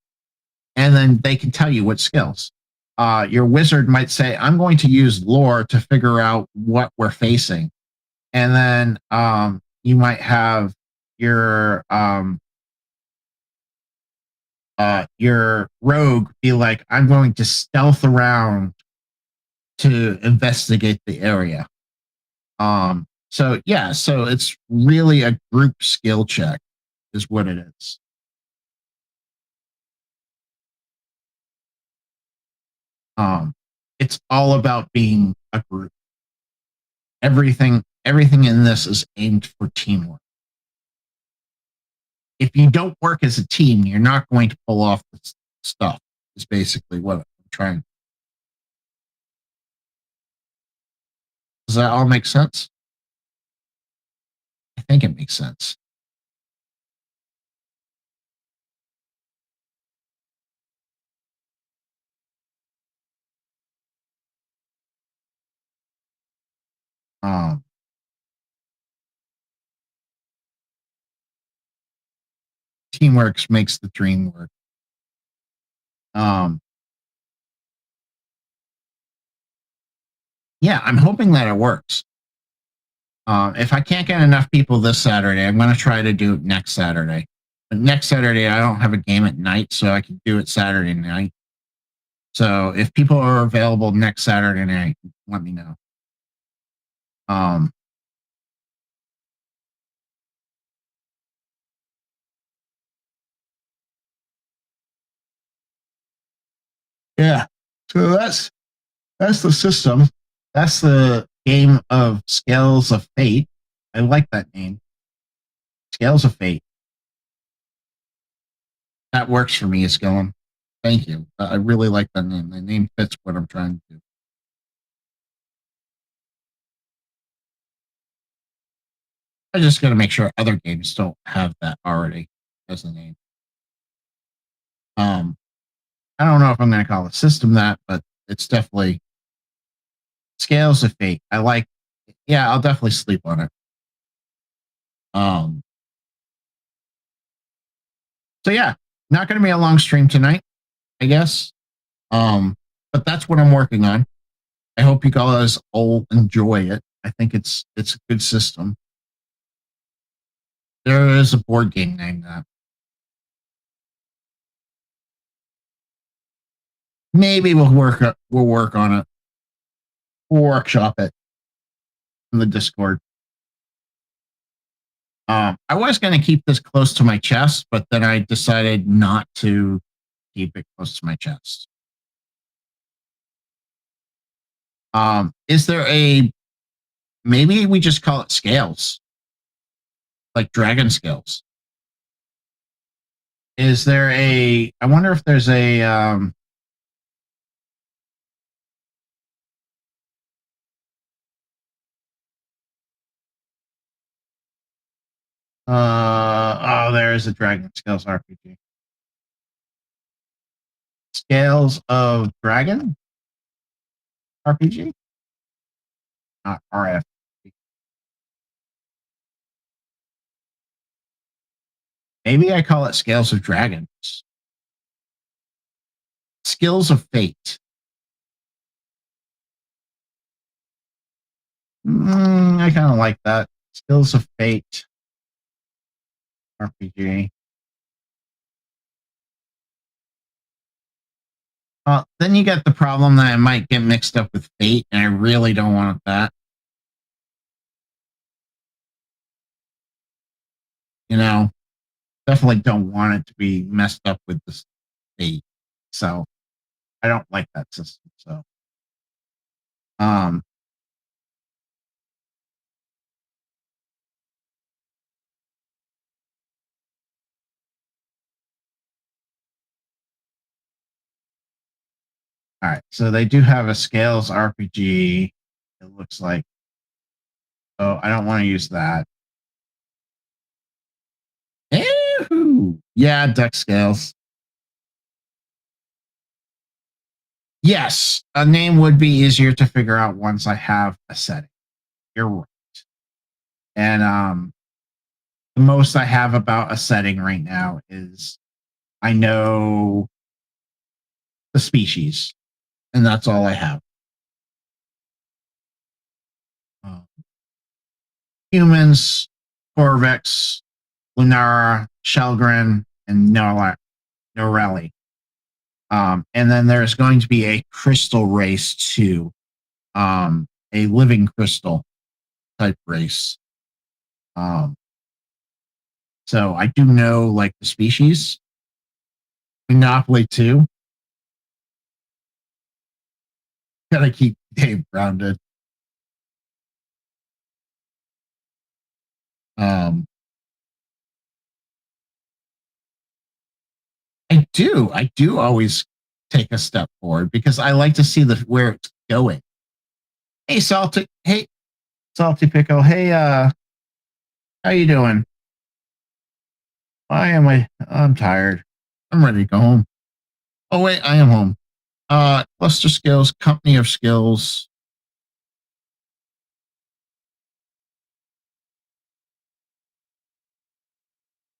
And then they can tell you what skills. Your wizard might say, I'm going to use lore to figure out what we're facing. And then you might have your rogue be like, I'm going to stealth around to investigate the area. So it's really a group skill check, is what it is. Um, it's all about being a group. Everything in this is aimed for teamwork. If you don't work as a team, you're not going to pull off this stuff. Is basically what I'm trying. Does that all make sense? I think it makes sense. Um, Teamwork makes the dream work. Um, yeah, I'm hoping that it works. If I can't get enough people this Saturday, I'm going to try to do it next Saturday. But next Saturday, I don't have a game at night, so I can do it Saturday night. So if people are available next Saturday night, let me know. Um, yeah. So that's the system. That's the game of Scales of Fate. I like that name. Scales of Fate. That works for me, Skillum. Thank you. I really like that name. The name fits what I'm trying to do. I just got to make sure other games don't have that already as a name. I don't know if I'm going to call the system that, but it's definitely Scales of Fate. I like. Yeah, I'll definitely sleep on it. Um. So yeah, not going to be a long stream tonight, I guess. But that's what I'm working on. I hope you guys all enjoy it. I think it's a good system. There is a board game named that. Maybe we'll work on it. We'll workshop it in the Discord. I was going to keep this close to my chest, but then I decided not to keep it close to my chest. Is there maybe we just call it scales, like dragon scales? Is there I wonder if there's there is a Dragon Scales RPG. Scales of Dragon RPG? Not RF. Maybe I call it Scales of Dragons. Skills of Fate. I kind of like that. Skills of Fate RPG. Then you get the problem that I might get mixed up with Fate, and I really don't want that. You know, definitely don't want it to be messed up with this Fate. So I don't like that system. So, um, all right. So they do have a Scales RPG. It looks like. Oh, I don't want to use that. Ew. Yeah, deck scales. Yes, a name would be easier to figure out once I have a setting. You're right. And the most I have about a setting right now is I know the species, and that's all I have. Uh, Humans, Corvex, Lunara, Shelgren, and Norelli. And then there's going to be a crystal race too, a living crystal type race. Um, so I do know like the species. Monopoly 2. Gotta keep Dave grounded. Um, I do always take a step forward because I like to see where it's going. Hey, Salty Pickle, hey, how you doing? Why am I'm tired. I'm ready to go home. Oh wait, I am home. Cluster skills, company of skills.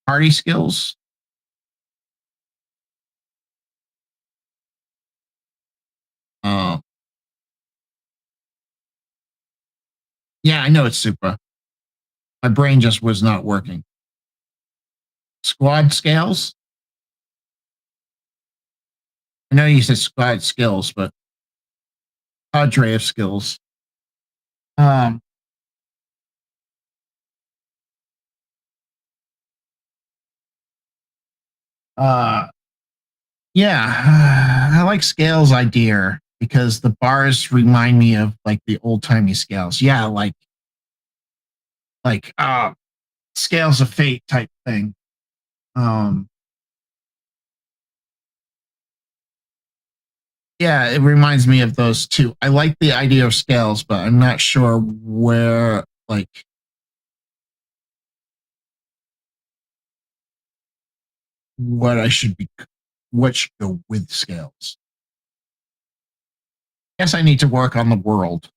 Party skills. Uh, yeah, I know it's super. My brain just was not working. Squad scales. I know you said squad skills, but cadre of skills. Um, uh, yeah, I like scales idea because the bars remind me of like the old timey scales. Yeah, like scales of fate type thing. Um, yeah, it reminds me of those too. I like the idea of scales, but I'm not sure where like what I should be what should go with scales. Guess I need to work on the world,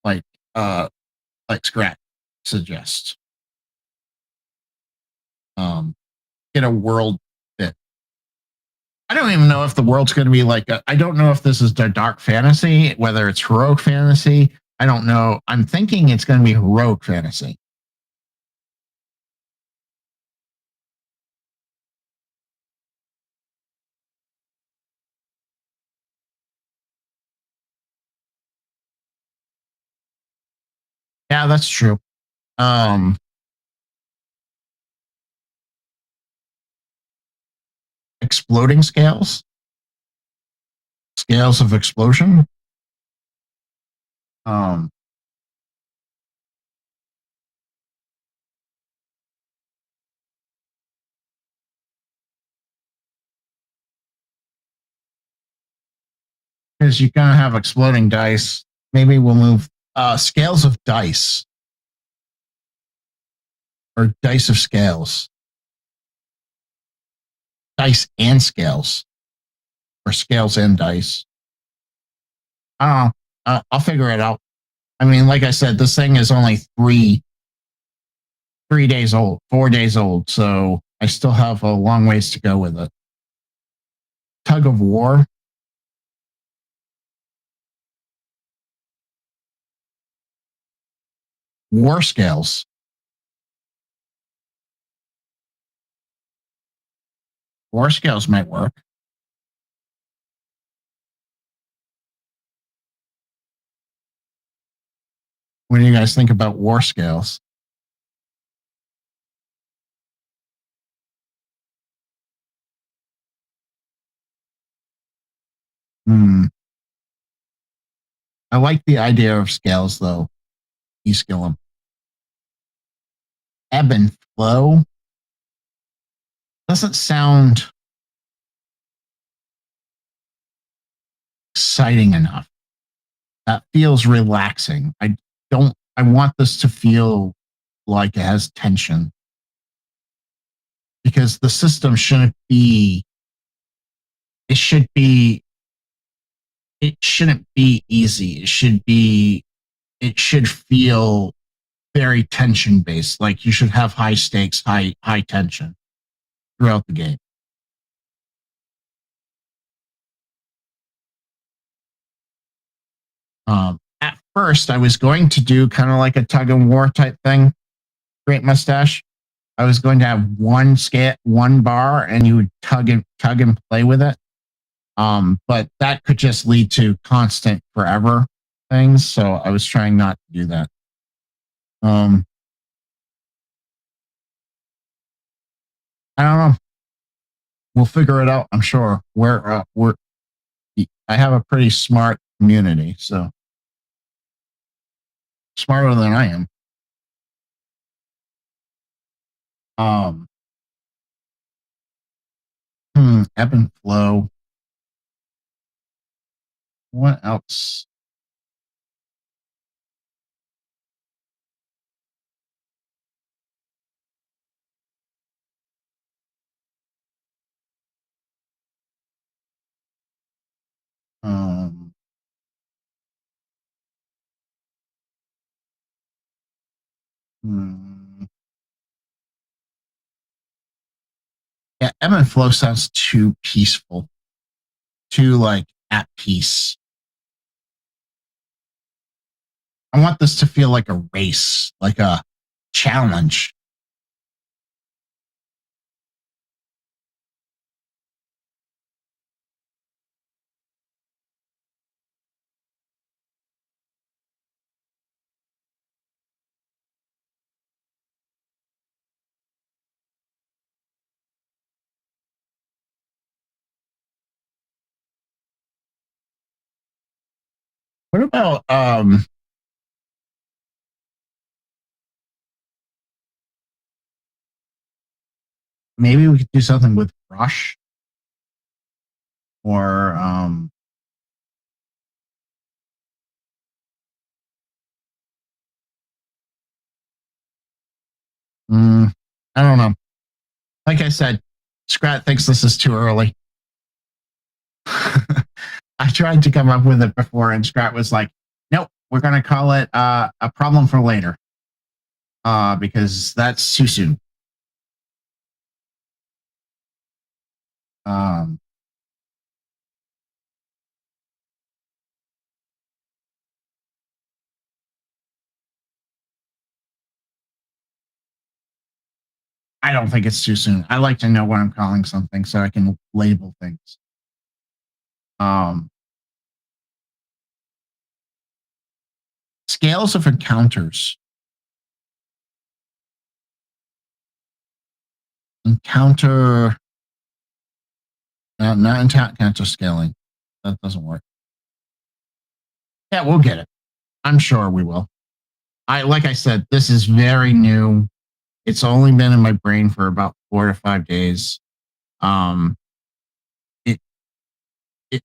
like uh like Scrat suggests. Um, get a world bit. I don't even know if the world's going to be like. I don't know if this is dark fantasy, whether it's heroic fantasy. I don't know. I'm thinking it's going to be heroic fantasy. Yeah, that's true. Um, exploding scales, scales of explosion. Um, because you're going to have exploding dice. Maybe we'll move scales of dice or dice of scales, dice and scales, or scales and dice. I don't know. I'll figure it out. I mean, like I said, this thing is only 3 days old, 4 days old, so I still have a long ways to go with it. Tug of war, war scales. War scales might work. What do you guys think about war scales? Hmm. I like the idea of scales, though. You skill them. Ebb and flow doesn't sound exciting enough. That feels relaxing. I don't. I want this to feel like it has tension because the system shouldn't be. It should be. It shouldn't be easy. It should be. It should feel very tension based. Like you should have high stakes, high tension throughout the game. At first, I was going to do kind of like a tug and war type thing. Great mustache. I was going to have one bar, and you would tug and play with it. But that could just lead to constant forever things. So I was trying not to do that. Um, I don't know. We'll figure it out. I'm sure. We're I have a pretty smart community, so smarter than I am. Um, ebb and flow. What else? Um, hmm, ebb and flow sounds too peaceful, too like at peace. I want this to feel like a race, like a challenge. What about maybe we could do something with brush or I don't know. Like I said, Scrat thinks this is too early. I tried to come up with it before, and Scrat was like, "Nope, we're going to call it a problem for later, because that's too soon." Um, I don't think it's too soon. I like to know what I'm calling something so I can label things. Um, Scales of encounters. Encounter, not encounter scaling. That doesn't work. Yeah, we'll get it. I'm sure we will. Like I said, this is very new. It's only been in my brain for about 4 to 5 days. Um, it it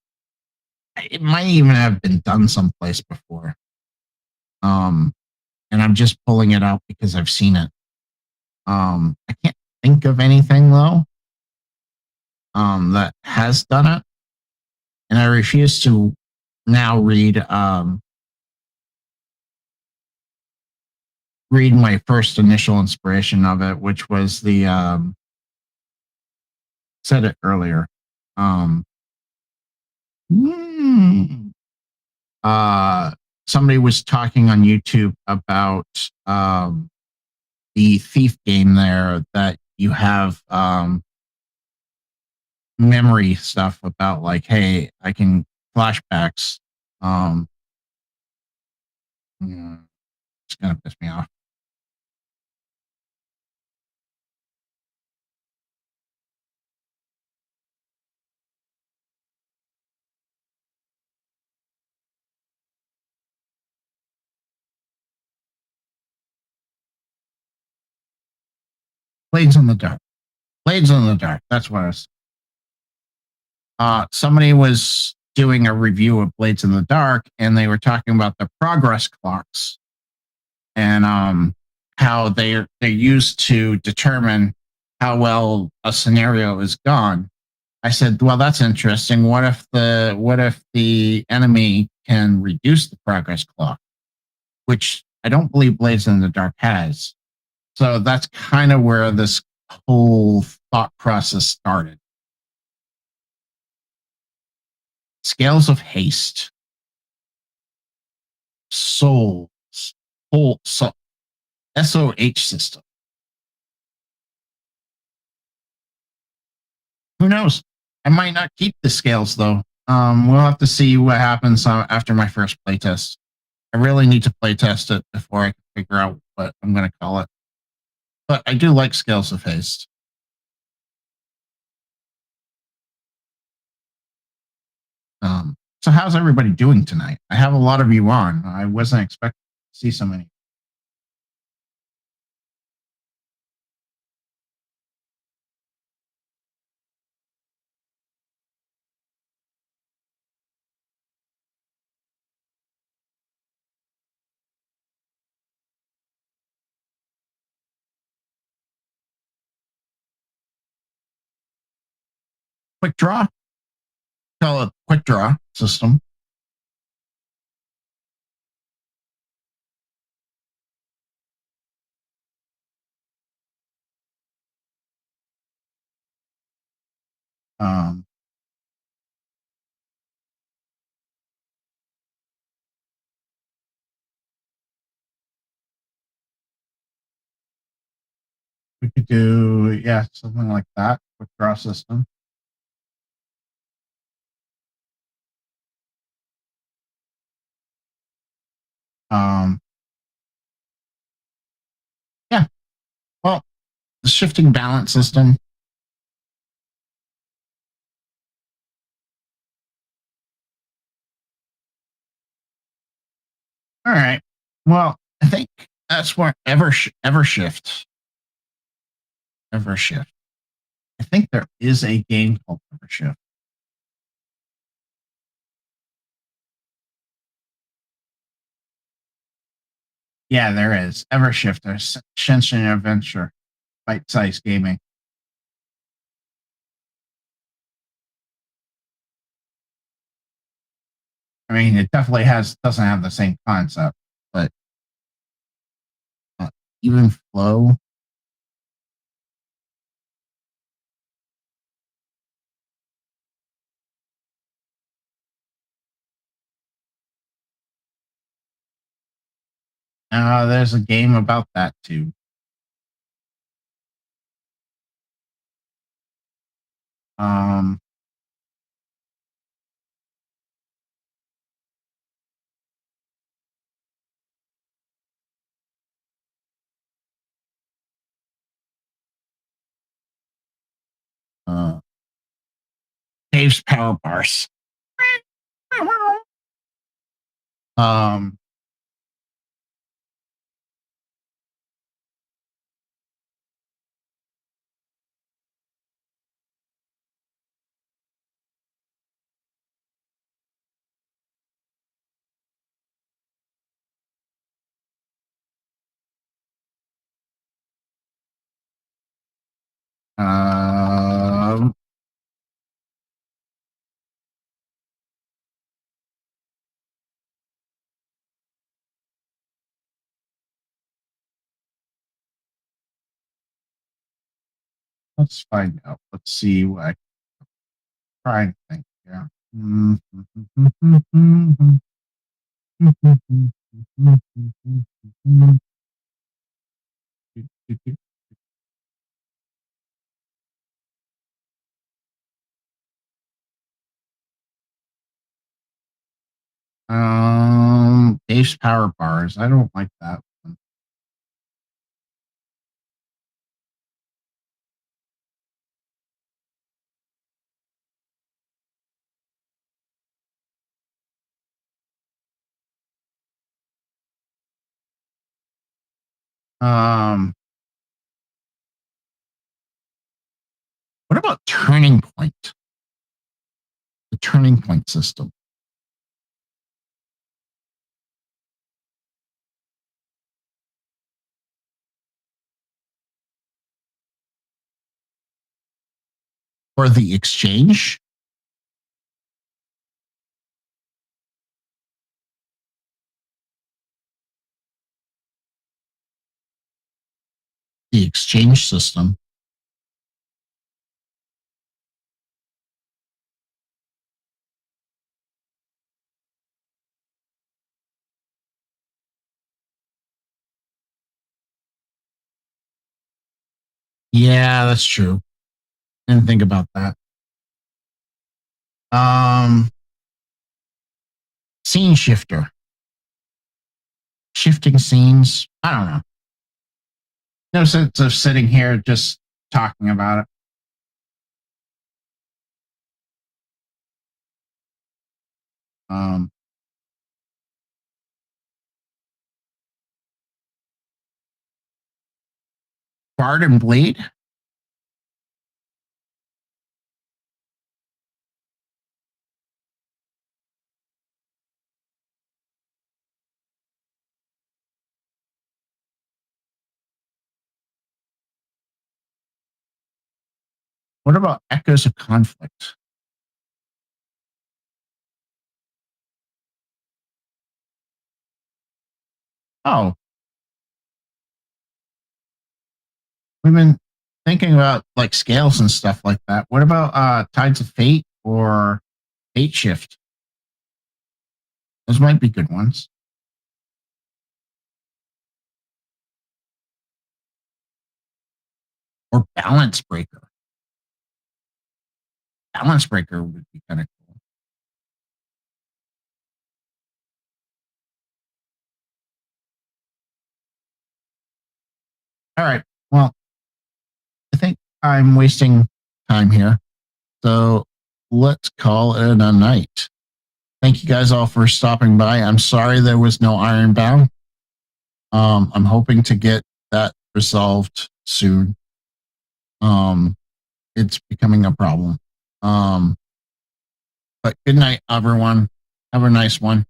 it might even have been done someplace before. Um, and I'm just pulling it out because I've seen it. I can't think of anything though. That has done it, and I refuse to now read my first initial inspiration of it, which was the said it earlier. Um, hmm, uh, Somebody was talking on YouTube about the thief game there that you have memory stuff about like, hey, I can flashbacks. Um, it's gonna piss me off. Blades in the dark. Blades in the dark. That's what I was. Somebody was doing a review of Blades in the Dark, and they were talking about the progress clocks and how they're used to determine how well a scenario is gone. I said, well, that's interesting. What if the enemy can reduce the progress clock, which I don't believe Blades in the Dark has. So that's kind of where this whole thought process started. Scales of haste, souls, whole so, SOH system. Who knows? I might not keep the scales though. We'll have to see what happens after my first playtest. I really need to playtest it before I can figure out what I'm going to call it. But I do like Scales of Haste. So how's everybody doing tonight? I have a lot of you on. I wasn't expecting to see so many. Quick draw. Call it quick draw system. Um, we could do, yeah, something like that with draw system. Um, yeah, well, the shifting balance system. All right. Well, I think that's where Evershift. Evershift. I think there is a game called Evershift. Yeah, there is. Evershift. There's Shenshin Adventure, bite-sized gaming. I mean, it definitely doesn't have the same concept, but uh, even flow. There's a game about that too. Um, uh, Dave's Power Bars. Um, um, let's find out. Let's see what I try and think here. Dave's Power Bars. I don't like that one. Um, what about Turning Point? The Turning Point system. Or the Exchange? The Exchange system. Yeah, that's true. Didn't think about that. Um, Scene Shifter. Shifting scenes. I don't know. No sense of sitting here just talking about it. Um, Bard and Blade. What about Echoes of Conflict? Oh, women. thinking about like scales and stuff like that. What about Tides of Fate or Fate Shift? Those might be good ones. Or Balance Breaker. Balance Breaker would be kind of cool. All right. Well, I think I'm wasting time here. So let's call it a night. Thank you guys all for stopping by. I'm sorry there was no Ironbound. I'm hoping to get that resolved soon. It's becoming a problem. But good night, everyone. Have a nice one.